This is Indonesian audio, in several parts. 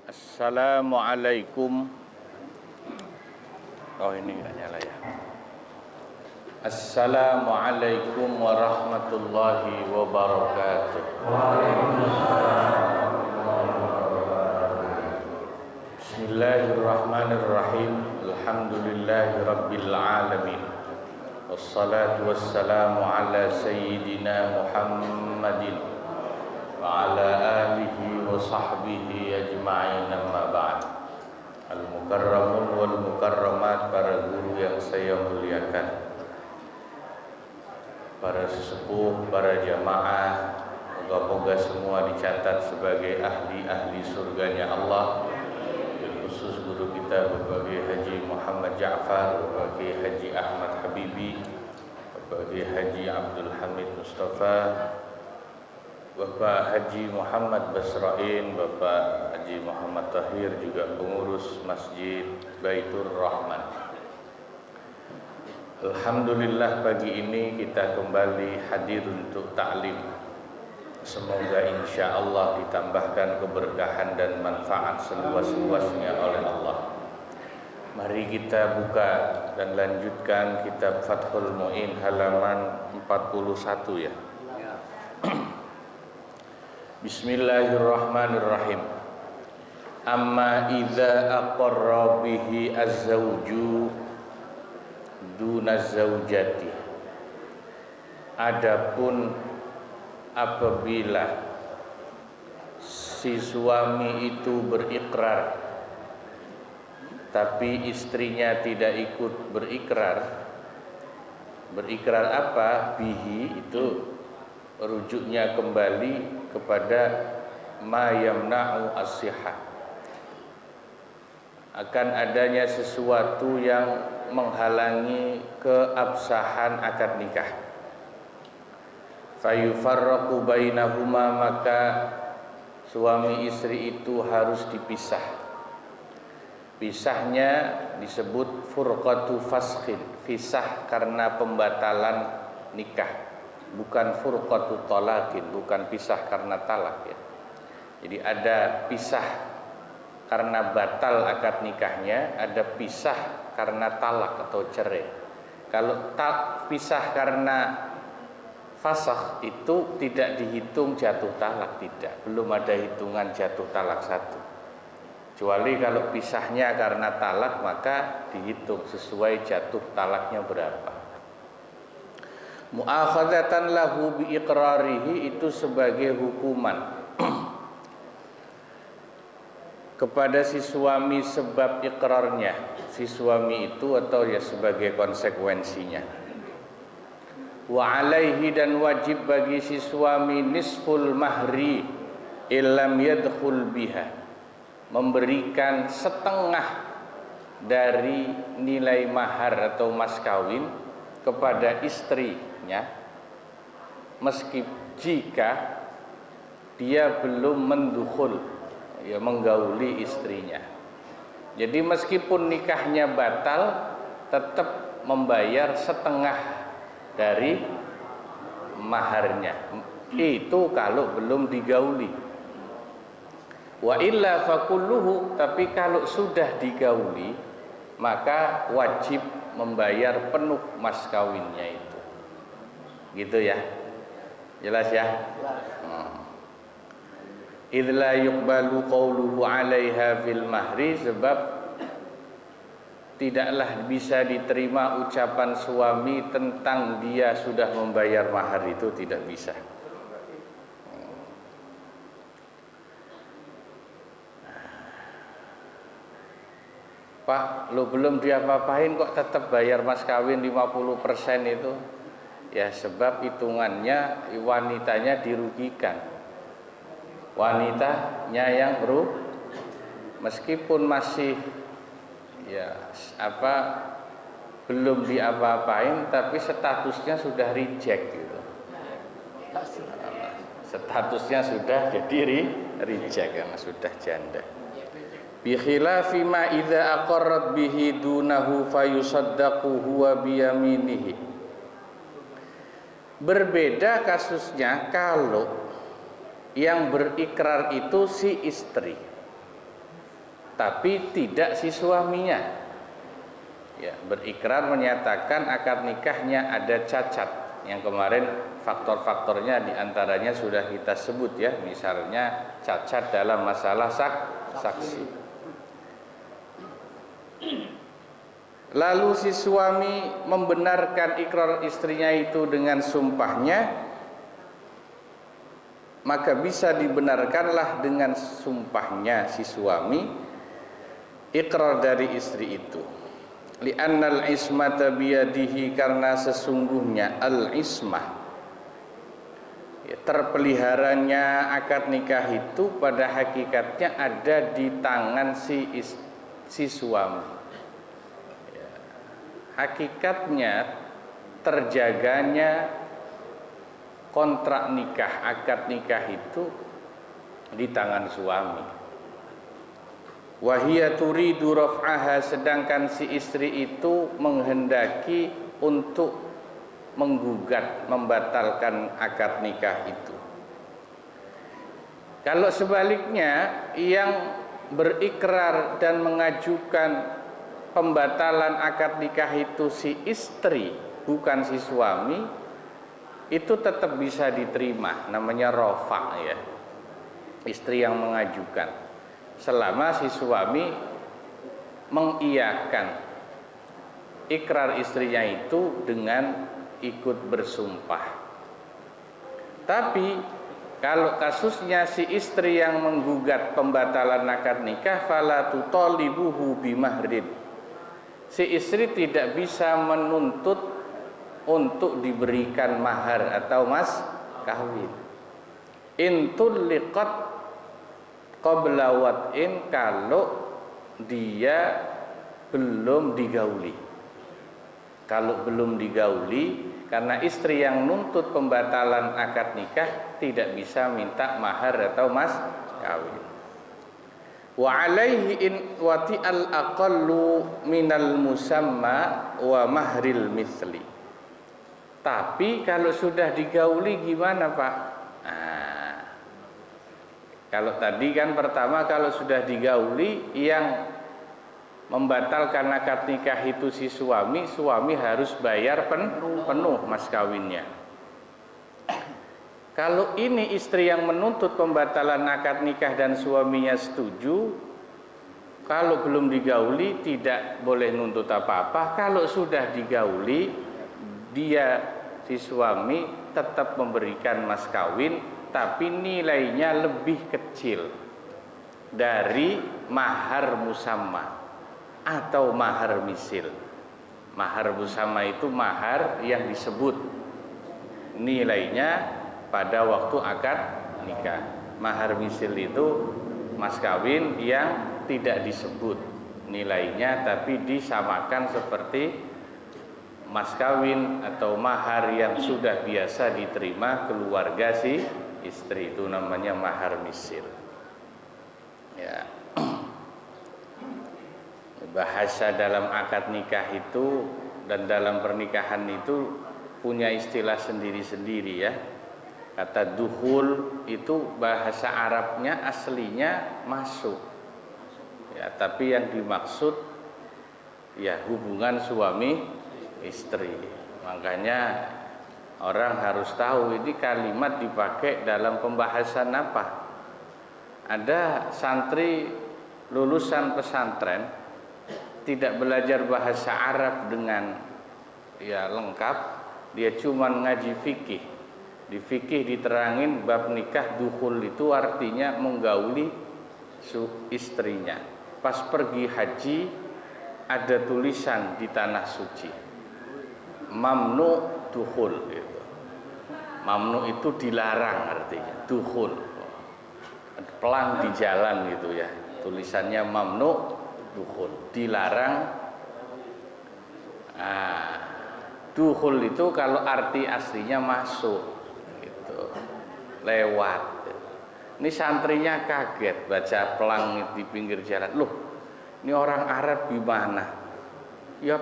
Assalamualaikum. Oh, ini enggak nyala ya. Assalamualaikum warahmatullahi wabarakatuh. Bismillahirrahmanirrahim. Alhamdulillahi rabbil alamin. Wassalatu wassalamu ala sayyidina Muhammadin wa ala alihi wa sahbihi ajma'in, amma ba'd. Al-mukarramun wal mukarramat, para guru yang saya muliakan, para sesepuh, para jamaah, moga-moga semua dicatat sebagai ahli-ahli surganya Allah. Khusus guru kita Bapak Haji Muhammad Ja'far, Bapak Haji Ahmad Habibi, Bapak Haji Abdul Hamid Mustafa, Bapak Haji Muhammad Basrain, Bapak Haji Muhammad Tahir, juga pengurus Masjid Baitur Rahman. Alhamdulillah, pagi ini kita kembali hadir untuk ta'lim. Semoga insya Allah ditambahkan keberkahan dan manfaat seluas-luasnya oleh Allah. Mari kita buka dan lanjutkan kitab Fathul Mu'in halaman 41 ya. Bismillahirrahmanirrahim. Amma idza aqarra bihi az-zawju duna zaujati. Adapun apabila si suami itu berikrar tapi istrinya tidak ikut berikrar. Berikrar apa? Bihi itu rujuknya kembali kepada ma yamna'u as-sihah, akan adanya sesuatu yang menghalangi keabsahan akad nikah. Fayufarraqu bainahuma, maka suami istri itu harus dipisah. Pisahnya disebut furqatu faskhin, pisah karena pembatalan nikah, bukan furqatu talaqin, bukan pisah karena talak ya. Jadi ada pisah karena batal akad nikahnya, ada pisah karena talak atau cerai. Kalau pisah karena fasakh itu tidak dihitung jatuh talak, tidak, belum ada hitungan jatuh talak satu. Kecuali kalau pisahnya karena talak, maka dihitung sesuai jatuh talaknya berapa. Mu'akhadzatan lahu bi iqrarihi, itu sebagai hukuman kepada si suami sebab iqrarnya si suami itu, atau ya sebagai konsekuensinya. Wa alaihi, dan wajib bagi si suami nisful mahri illam yadkhul biha, memberikan setengah dari nilai mahar atau mas kawin kepada istrinya, meski jika dia belum mendukhul, ya menggauli istrinya. Jadi meskipun nikahnya batal, tetap membayar setengah dari maharnya. Itu kalau belum digauli. Wa illa fakulluhu, tapi kalau sudah digauli, maka wajib membayar penuh mas kawinnya itu. Gitu ya. Jelas ya? Idz la yuqbalu qawluhu 'alaiha fil mahri, sebab tidaklah bisa diterima ucapan suami tentang dia sudah membayar mahar, itu tidak bisa. Pak, lo belum diapa-apain kok tetap bayar mas kawin 50% itu? Ya sebab hitungannya wanitanya dirugikan. Wanitanya yang meskipun masih ya belum diapa-apain, tapi statusnya sudah reject gitu. Statusnya sudah jadi reject, karena sudah janda. Bi khilafi ma idza aqarrat bihi dunahu fayusaddaqu huwa biyaminihi. Berbeda kasusnya kalau yang berikrar itu si istri. tapi tidak si suaminya. Ya, berikrar menyatakan akad nikahnya ada cacat. Yang kemarin faktor-faktornya diantaranya sudah kita sebut ya, misalnya cacat dalam masalah saksi. Lalu si suami membenarkan ikrar istrinya itu dengan sumpahnya, maka bisa dibenarkanlah dengan sumpahnya si suami ikrar dari istri itu. Li'annal ismata biyadihi, karena sesungguhnya al-ismah, ya, terpeliharanya akad nikah itu pada hakikatnya ada di tangan si suami. Ya, hakikatnya terjaganya kontrak nikah, akad nikah itu di tangan suami. Wahia turidu raf'aha, sedangkan si istri itu menghendaki untuk menggugat, membatalkan akad nikah itu. Kalau sebaliknya, yang berikrar dan mengajukan pembatalan akad nikah itu si istri, bukan si suami, itu tetap bisa diterima, namanya rafa' ya, istri yang mengajukan, selama si suami mengiyakan ikrar istrinya itu dengan ikut bersumpah. Tapi kalau kasusnya si istri yang menggugat pembatalan akad nikah, fala tutalibuhu bimahrin, si istri tidak bisa menuntut untuk diberikan mahar atau mas kawin. Intul liqat qabla wat'in, kalau dia belum digauli. Kalau belum digauli, karena istri yang nuntut pembatalan akad nikah tidak bisa minta mahar atau mas kawin. Wa alaihi in wati al aqallu minal musamma wa mahril mithli. Tapi kalau sudah digauli gimana, Pak? Kalau tadi kan pertama kalau sudah digauli, yang membatalkan akad nikah itu si suami, suami harus bayar penuh mas kawinnya. Kalau ini istri yang menuntut pembatalan akad nikah dan suaminya setuju, kalau belum digauli tidak boleh nuntut apa-apa. Kalau sudah digauli, dia si suami tetap memberikan mas kawin, tapi nilainya lebih kecil dari mahar musamma atau mahar misil. Mahar musamma itu mahar yang disebut nilainya pada waktu akad nikah. Mahar misil itu mas kawin yang tidak disebut nilainya, tapi disamakan seperti mas kawin atau mahar yang sudah biasa diterima keluarga si istri, itu namanya mahar misil. Ya. Bahasa dalam akad nikah itu dan dalam pernikahan itu punya istilah sendiri-sendiri ya. Kata duhul itu bahasa Arabnya aslinya masuk. Ya, tapi yang dimaksud ya hubungan suami istri. Makanya orang harus tahu ini kalimat dipakai dalam pembahasan apa. Ada santri lulusan pesantren tidak belajar bahasa Arab dengan ya lengkap, dia cuma ngaji fikih. Di fikih diterangin bab nikah dukhul itu artinya menggauli istrinya. Pas pergi haji ada tulisan di tanah suci, mamnu dukhul gitu. Mamnu itu dilarang artinya, dukhul pelang di jalan gitu ya, tulisannya mamnu dukhul, dilarang. Dukhul itu kalau arti aslinya masuk gitu, lewat. Ini santrinya kaget baca pelang di pinggir jalan. Loh, ini orang Arab gimana? Ya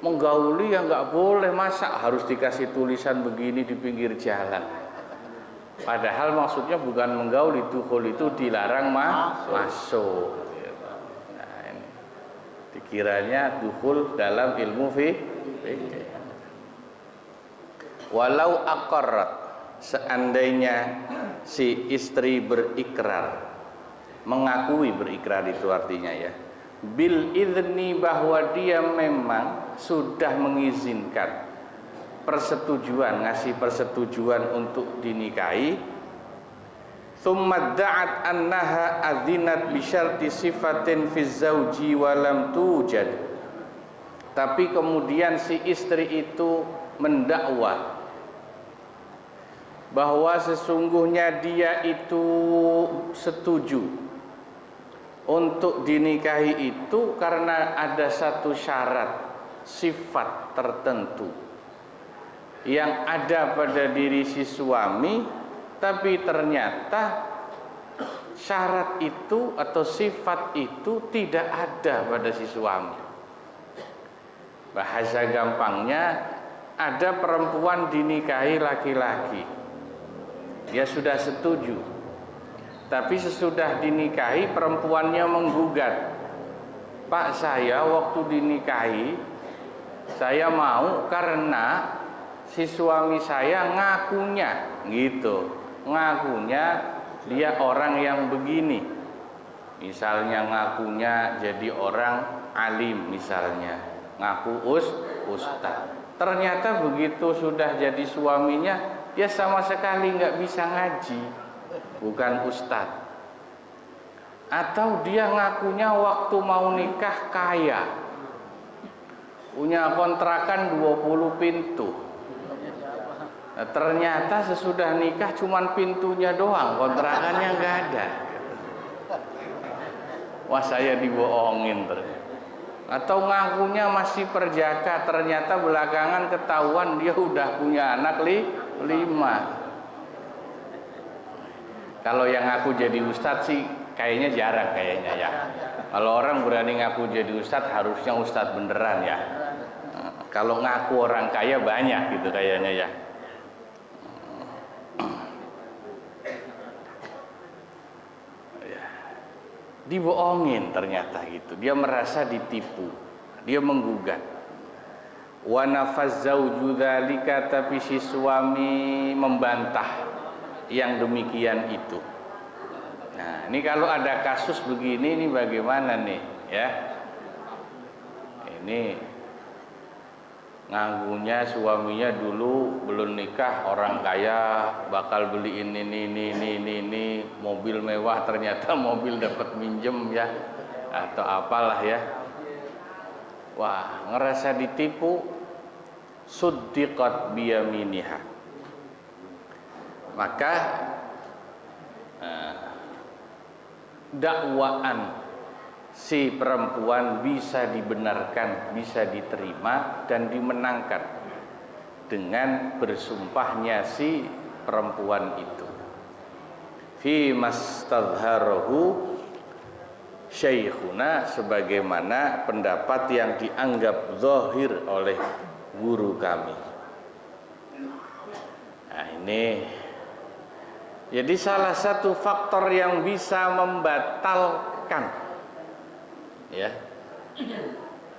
menggauli ya nggak boleh, masa harus dikasih tulisan begini di pinggir jalan? Padahal maksudnya bukan menggauli, dukhul itu dilarang masuk. Dikiranya dukhul dalam ilmu fikih. Walau aqarrat, seandainya si istri berikrar, mengakui, berikrar itu artinya ya, bil idzni, bahwa dia memang sudah mengizinkan, persetujuan, ngasih persetujuan untuk dinikahi, thumma da'at annaha adzinat bi syarti sifatin fi zauji wa lam tujad, tapi kemudian si istri itu mendakwa bahwa sesungguhnya dia itu setuju untuk dinikahi itu karena ada satu syarat sifat tertentu yang ada pada diri si suami, tapi ternyata syarat itu atau sifat itu tidak ada pada si suami. Bahasa gampangnya, ada perempuan dinikahi laki-laki, dia sudah setuju, tapi sesudah dinikahi perempuannya menggugat, Pak, saya waktu dinikahi saya mau karena si suami saya ngakunya gitu, ngakunya dia orang yang begini, misalnya ngakunya jadi orang alim, misalnya ngaku ustaz. Ternyata begitu sudah jadi suaminya, dia sama sekali nggak bisa ngaji, bukan ustadz. Atau dia ngakunya waktu mau nikah kaya, punya kontrakan 20 pintu. Nah, ternyata sesudah nikah cuman pintunya doang, kontrakannya nggak ada. Wah, saya dibohongin ternyata. Atau ngakunya masih perjaka, ternyata belakangan ketahuan dia udah punya anak 5. Kalau yang ngaku jadi ustadz sih kayaknya jarang kayaknya ya. Kalau orang berani ngaku jadi ustadz harusnya ustadz beneran ya. Kalau ngaku orang kaya banyak gitu kayaknya ya. Dibohongin ternyata gitu, dia merasa ditipu, dia menggugat. Wa nafaz zauju dzalika, tapi si suami membantah yang demikian itu. Nah, ini kalau ada kasus begini ini bagaimana nih ya? Ini ngakunya suaminya dulu belum nikah orang kaya, bakal beliin ini mobil mewah, ternyata mobil dapat minjem ya atau apalah ya. Wah, ngerasa ditipu, suddiqat biyaminiha, maka dakwaan si perempuan bisa dibenarkan, bisa diterima dan dimenangkan dengan bersumpahnya si perempuan itu. Fi mastadharahu syekhuna, sebagaimana pendapat yang dianggap zahir oleh guru kami. Nah, ini jadi salah satu faktor yang bisa membatalkan ya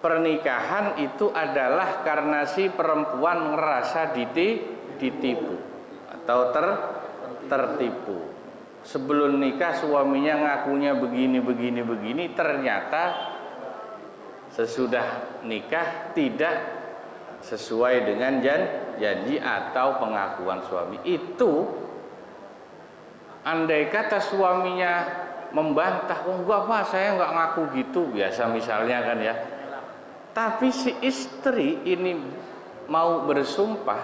pernikahan itu adalah karena si perempuan ngerasa ditipu atau tertipu. Sebelum nikah suaminya ngakunya begini, ternyata sesudah nikah tidak sesuai dengan janji atau pengakuan suami. Itu andai kata suaminya membantah, oh enggak Pak, saya enggak ngaku gitu, biasa misalnya kan ya. Tapi si istri ini mau bersumpah,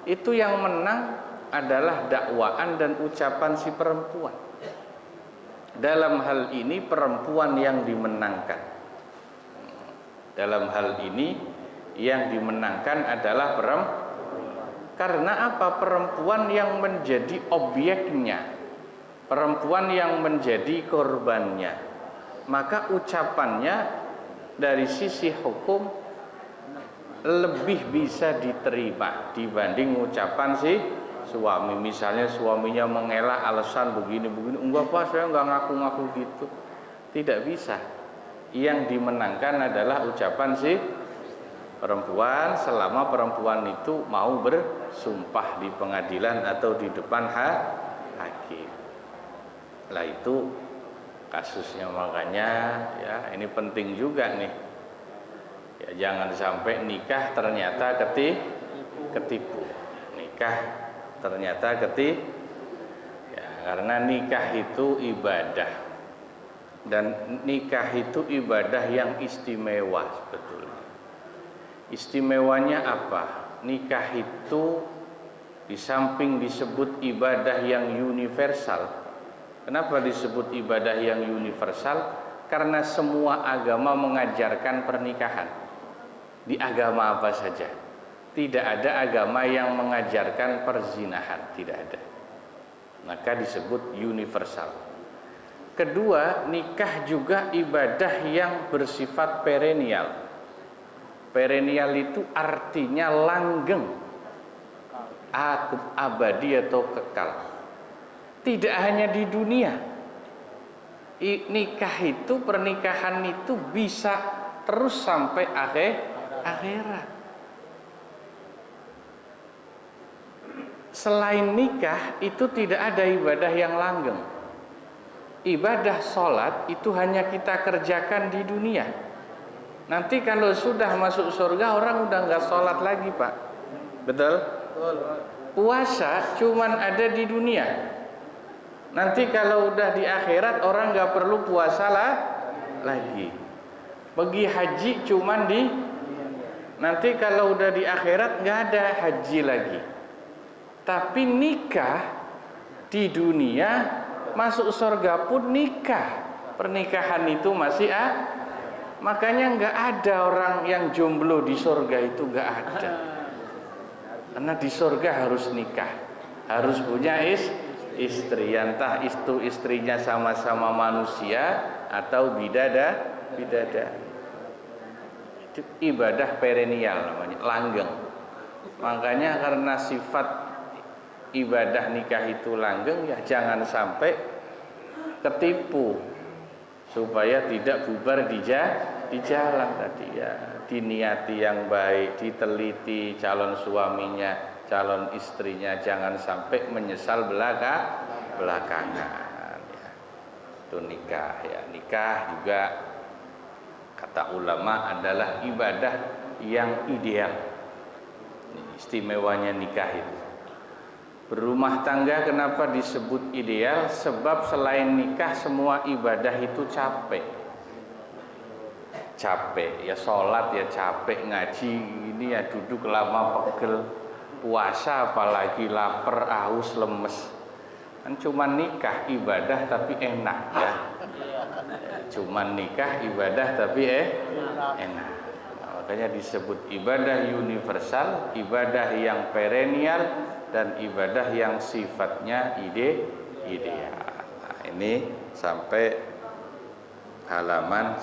itu yang menang adalah dakwaan dan ucapan si perempuan. Dalam hal ini perempuan yang dimenangkan. Dalam hal ini yang dimenangkan adalah perempuan. Karena apa? Perempuan yang menjadi objeknya, perempuan yang menjadi korbannya, maka ucapannya dari sisi hukum lebih bisa diterima dibanding ucapan si suami. Misalnya suaminya mengelak alasan begini, enggak Pak, saya enggak ngaku-ngaku gitu, tidak bisa. yang dimenangkan adalah ucapan si perempuan selama perempuan itu mau bersumpah di pengadilan atau di depan hakim. Lah itu kasusnya, makanya ya ini penting juga nih. Ya jangan sampai nikah ternyata ketipu. Nikah ternyata ketipu. Ya, karena nikah itu ibadah. Dan nikah itu ibadah yang istimewa sebetulnya. Istimewanya apa? Nikah itu di samping disebut ibadah yang universal. Kenapa disebut ibadah yang universal? Karena semua agama mengajarkan pernikahan. Di agama apa saja. Tidak ada agama yang mengajarkan perzinahan, tidak ada. Maka disebut universal. Kedua, nikah juga ibadah yang bersifat perennial. Perennial itu artinya langgeng, abadi atau kekal. Tidak hanya di dunia. Nikah itu, pernikahan itu bisa terus sampai akhirat. Selain nikah itu tidak ada ibadah yang langgeng. Ibadah sholat itu hanya kita kerjakan di dunia. Nanti kalau sudah masuk surga orang udah nggak sholat lagi, Pak. Betul? Puasa cuman ada di dunia. Nanti kalau udah di akhirat orang nggak perlu puasa lagi. Pergi haji cuman di. Nanti kalau udah di akhirat nggak ada haji lagi. Tapi nikah di dunia, masuk surga pun nikah. Pernikahan itu masih makanya nggak ada orang yang jomblo di surga, itu nggak ada. Karena di surga harus nikah, harus punya istri. Entah itu istrinya sama-sama manusia atau bidadari. Itu ibadah perennial namanya, langgeng. Makanya karena sifat ibadah nikah itu langgeng, ya jangan sampai ketipu, supaya tidak bubar di jalan tadi ya. Diniati yang baik, diteliti calon suaminya, calon istrinya, jangan sampai menyesal belakangan ya. Itu nikah ya. Nikah juga kata ulama adalah ibadah yang ideal. Istimewanya nikah itu. Berumah tangga kenapa disebut ideal? Sebab selain nikah semua ibadah itu capek ya, sholat ya capek, ngaji ini ya duduk lama pegel, puasa apalagi lapar, haus, lemes. Kan cuma nikah ibadah tapi enak ya. Cuman nikah ibadah tapi enak. Makanya disebut ibadah universal, ibadah yang perennial, dan ibadah yang sifatnya ideal. Nah, ini sampai halaman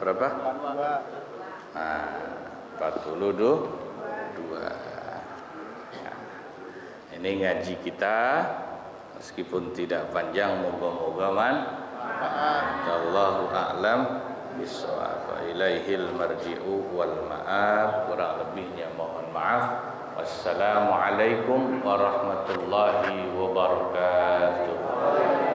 berapa? Nah, 42. Nah, ini ngaji kita meskipun tidak panjang, moga-moga wallahu a'lam bishawab. Ilaihil marji'u wal ma'ab. Kurang lebihnya mohon maaf. Wassalamualaikum warahmatullahi wabarakatuh.